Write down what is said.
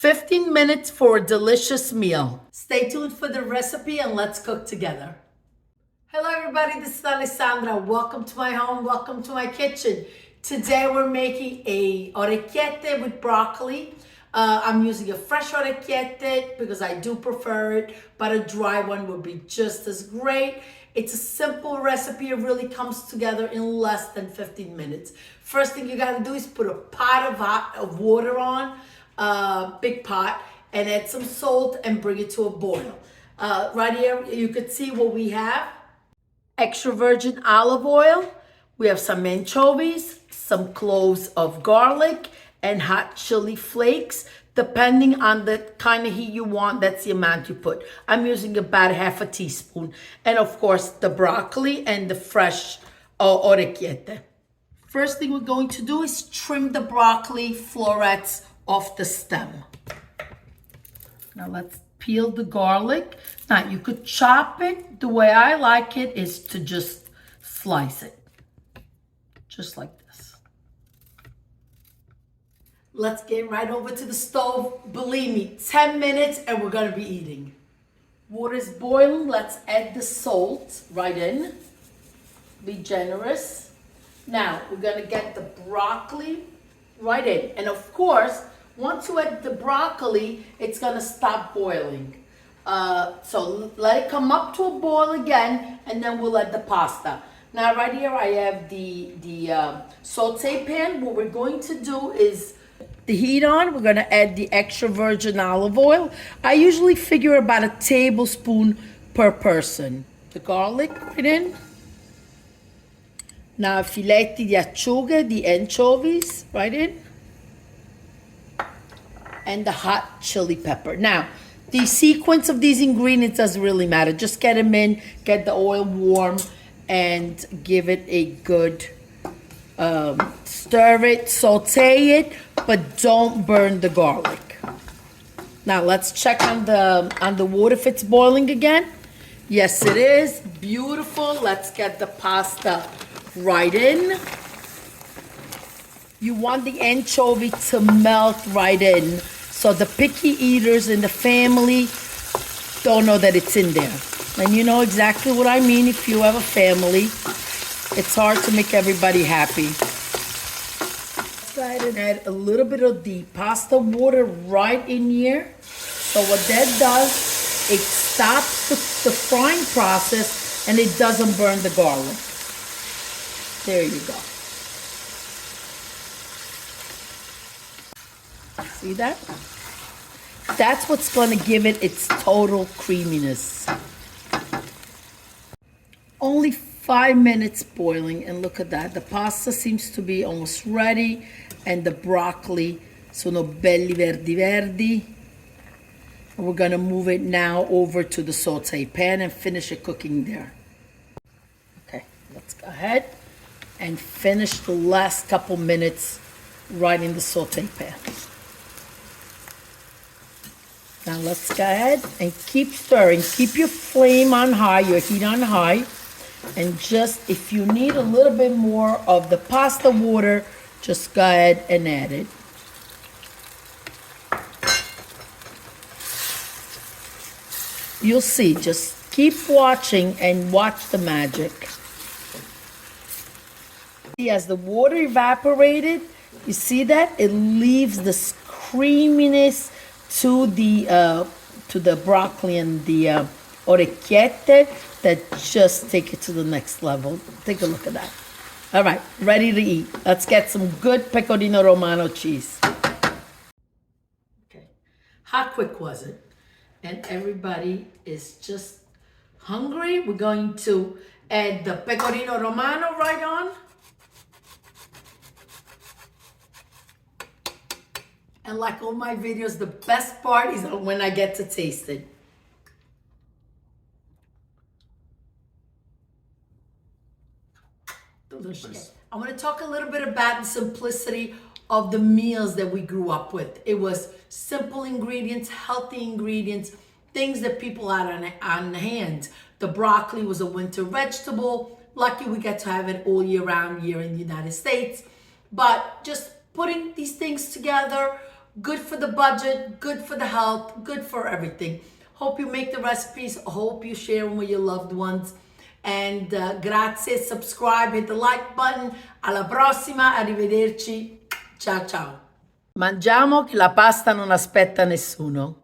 15 minutes for a delicious meal. Stay tuned for the recipe and let's cook together. Hello everybody, this is Alessandra. Welcome to my home, welcome to my kitchen. Today we're making a orecchiette with broccoli. I'm using a fresh orecchiette because I do prefer it, but a dry one would be just as great. It's a simple recipe. It really comes together in less than 15 minutes. First thing you gotta do is put a pot of water on, big pot, and add some salt and bring it to a boil. Right here, you could see what we have. Extra virgin olive oil. We have some anchovies, some cloves of garlic, and hot chili flakes. Depending on the kind of heat you want, that's the amount you put. I'm using about half a teaspoon. And of course, the broccoli and the fresh orecchiette. First thing we're going to do is trim the broccoli florets off the stem. Now let's peel the garlic. Now you could chop it. The way I like it is to just slice it. Just like this. Let's get right over to the stove. Believe me, 10 minutes and we're gonna be eating. Water's boiling. Let's add the salt right in. Be generous. Now we're gonna get the broccoli right in. And of course, once you add the broccoli, it's gonna stop boiling. So let it come up to a boil again, and then we'll add the pasta. Now right here I have the saute pan. What we're going to do is the heat on. We're gonna add the extra virgin olive oil. I usually figure about a tablespoon per person. The garlic right in. Now filetti di acciughe, the anchovies right in. And the hot chili pepper. Now, the sequence of these ingredients doesn't really matter. Just get them in, get the oil warm, and give it a good stir it, saute it, but don't burn the garlic. Now let's check on the water if it's boiling again. Yes, it is. Beautiful. Let's get the pasta right in. You want the anchovy to melt right in, so the picky eaters in the family don't know that it's in there. And you know exactly what I mean if you have a family. It's hard to make everybody happy. Let's go ahead and add a little bit of the pasta water right in here. So what that does, it stops the frying process and it doesn't burn the garlic. There you go. See that? That's what's going to give it its total creaminess. Only 5 minutes boiling, and look at that. The pasta seems to be almost ready, and the broccoli sono belli verdi verdi. And we're going to move it now over to the saute pan and finish it cooking there. Okay, let's go ahead and finish the last couple minutes right in the saute pan. Now let's go ahead and keep stirring. Keep your flame on high, your heat on high. And just, if you need a little bit more of the pasta water, just go ahead and add it. You'll see, just keep watching and watch the magic. As the water evaporated, you see that? It leaves this creaminess to the broccoli and the orecchiette that just take it to the next level. Take a look at that. All right, ready to eat. Let's get some good Pecorino Romano cheese. Okay, how quick was it? And everybody is just hungry. We're going to add the Pecorino Romano right on. And like all my videos, the best part is when I get to taste it. Delicious. I want to talk a little bit about the simplicity of the meals that we grew up with. It was simple ingredients, healthy ingredients, things that people had on hand. The broccoli was a winter vegetable. Lucky we get to have it all year round here in the United States. But just putting these things together, Good for the budget, good for the health, good for everything. Hope you make the recipes. Hope you share them with your loved ones. And grazie, subscribe, hit the like button. Alla prossima, arrivederci. Ciao ciao. Mangiamo che la pasta non aspetta nessuno.